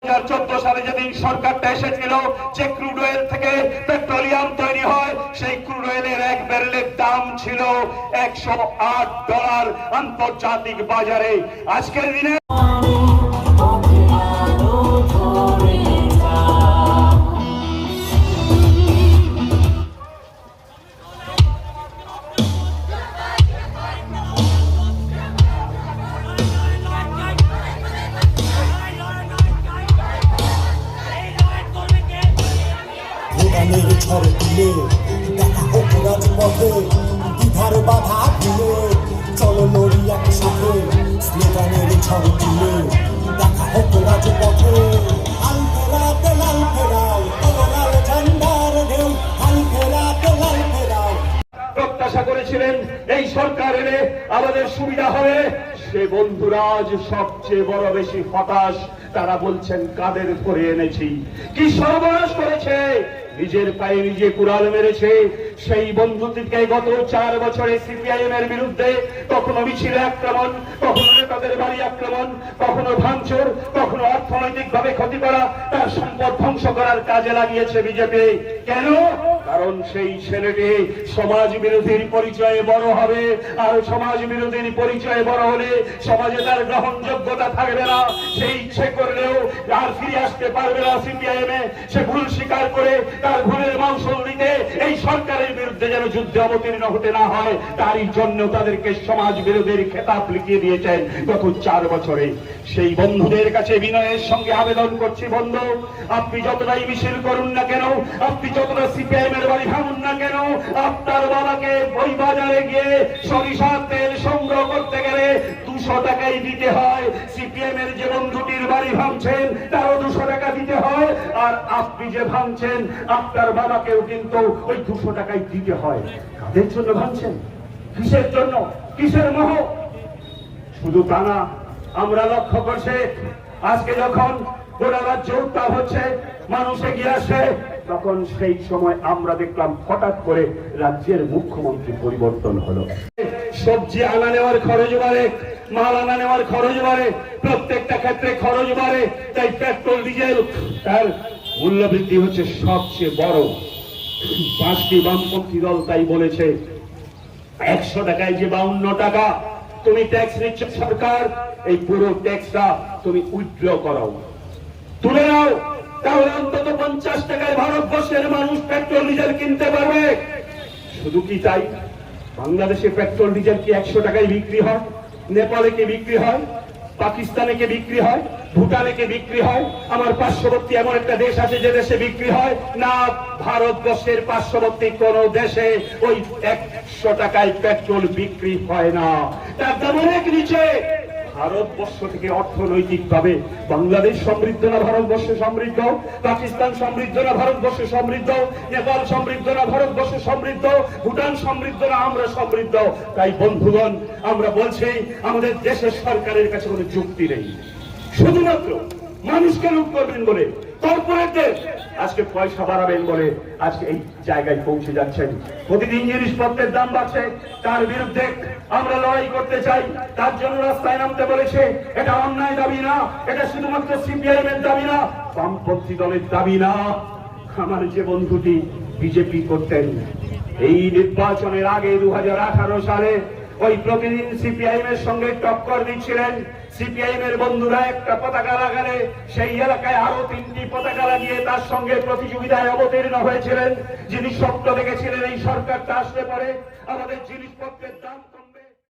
2014 সালে যেদিন সরকারটা এসেছিল, যে ক্রুড অয়েল থেকে পেট্রোলিয়াম তৈরি হয়, সেই ক্রুড অয়েলের এক ব্যারেলের দাম ছিল $108 আন্তর্জাতিক বাজারে। আজকের দিনে ঝড় দিলে দেখা অপরাধ পথে দ্বিধার বাধা দিলে চলো লড়ি একসাথে স্লোগানের ঝড় দিলে দেখা অপরাধ পথে হাল ফেরাতে লাল ফেরাও লাল ঝান্ডার ঢেউ হাল ফেরাতে লাল ফেরাও। প্রত্যাশা করেছিলেন এই সরকার এলে আমাদের সুবিধা হবে, সে বন্ধুরা আজ সবচেয়ে বড় বেশি হতাশ। তারা বলছেন কাদের করে এনেছি, কি সর্বনাশ করেছে, নিজের পায়ে নিজে কুড়াল মেরেছে। সেই বন্ধুটিকে গত 4 বছরে সিপিআইএম এর বিরুদ্ধে কখনো মিছিলে আক্রমণ, কখনো নেতাদের বাড়ি আক্রমণ, কখনো ভাঙচুর, কখনো অর্থনৈতিক ভাবে ক্ষতি করা, তার সম্পদ ধ্বংস করার কাজে লাগিয়েছে বিজেপি। কেন? কারণ সেই ছেলেটি সমাজ বিরোধীর পরিচয়ে বড় হবে, আর সমাজ বিরোধীর পরিচয়ে বড় হলে সমাজে তার গ্রহণযোগ্যতা থাকবে না। সে ইচ্ছে করলেও আর ফিরে আসতে পারবে না সিপিআইএম এ। সে ভুল স্বীকার করে তার ভুলের মাসুল দিতে এই সরকারের বিরুদ্ধে যেন যুদ্ধে অবতীর্ণ হতে না হয়, তারই জন্য তাদেরকে সমাজ বিরোধীর খেতাব লিখিয়ে দিয়েছেন গত 4 বছরে। সেই বন্ধুদের কাছে বিনয়ের সঙ্গে আবেদন করছি, বন্ধু, আপনি যতটাই মিছিল করুন না কেন, আপনি যতটা সিপিআইএম এর বাড়ি ভাঙুন না কেন, আপনার বাবাকে বই বাজারে গিয়ে সরিষার তেল সংগ্রহ করতে গেলে 200 টাকাই দিতে হয়। সিপিএম এর যে বন্ধুটির বাড়ি ভাঙছেন তারও 200 টাকা দিতে হয়, আর আপনি যে ভাঙছেন আপনার বাবাকেও কিন্তু ওই 200 টাকাই দিতে হয়। কাদের জন্য ভাঙছেন? কিসের জন্য? কিসের মোহ? শুধু তা না, আমরা লক্ষ্য করছি আজকে যখন গোটা রাজ্য উত্তাপ হচ্ছে, মানুষ এগিয়ে আসে, তখন সেই সময় আমরা দেখলাম হঠাৎ করে রাজ্যের মুখ্যমন্ত্রী পরিবর্তন হলো। সবজি আনা নেওয়ার খরচ বাড়ে, মাল আনা নেওয়ার খরচ বাড়ে, প্রত্যেকটা ক্ষেত্রে খরচ বাড়ে। তাই পেট্রোল ডিজেল তার মূল্য বৃদ্ধি হচ্ছে সবচেয়ে বড়। 5টি বামপন্থী দল তাই বলেছে 100 টাকায় যে 52 টাকা তুমি ট্যাক্স নিচ্ছ সরকার, এই পুরো ট্যাক্সটা তুমি উইথড্র করাও, তুলে নাও, তাহলে অন্তত 50 টাকায় ভারতবর্ষের মানুষ পেট্রোল ডিজেল কিনতে পারবে। শুধু কি তাই, বাংলাদেশে পেট্রোল ডিজেল কি 100 টাকায় বিক্রি হয়? নেপালে কি বিক্রি হয়? পাকিস্তানে কে বিক্রি হয়? ভুটানে কে বিক্রি হয়? আমার পার্শ্ববর্তী এমন একটা দেশ আছে যে দেশে বিক্রি হয় না? ভারতবর্ষের পার্শ্ববর্তী কোন দেশে ওই 100 টাকায় পেট্রোল বিক্রি হয় না, তার দাম অনেক নিচে। ভারতবর্ষ থেকে অর্থনৈতিক ভাবে বাংলাদেশ সমৃদ্ধ না ভারতবর্ষ সমৃদ্ধ? পাকিস্তান সমৃদ্ধ না ভারতবর্ষ সমৃদ্ধ? নেপাল সমৃদ্ধ না ভারতবর্ষ সমৃদ্ধ? ভুটান সমৃদ্ধ না আমরা সমৃদ্ধ? তাই বন্ধুগণ, আমরা বলছি আমাদের দেশের সরকারের কাছে কোনো যুক্তি নেই, শুধুমাত্র মানুষকে লুট করবেন বলে, কর্পোরেটদের আজকে পয়সা বাড়াবেন বলে আজকে এই জায়গায় পৌঁছে যাচ্ছেন। প্রতিদিন জিনিসপত্রের দাম বাড়ছে, তার বিরুদ্ধে আমরা লড়াই করতে চাই, তার জন্য রাস্তায় নামতে বলেছে। এটা অন্যায় দাবি না, এটা শুধুমাত্র সিপিআইএম এর দাবি না, বামপন্থী দলের দাবি না। আমার যে বন্ধুটি বিজেপি করতেন, এই নির্বাচনের আগে 2018 সালে ওই প্রতিদিন সিপিআইএম এর সঙ্গে টক্কর দিচ্ছিলেন। সিপিআইএম এর বন্ধুরা একটা পতাকা লাগালে সেই এলাকায় আরো 3টি পতাকা লাগিয়ে তার সঙ্গে প্রতিযোগিতায় অবতীর্ণ হয়েছিলেন। যিনি স্বপ্ন দেখেছিলেন এই সরকারটা আসলে পরে আমাদের জিনিসপত্রের দাম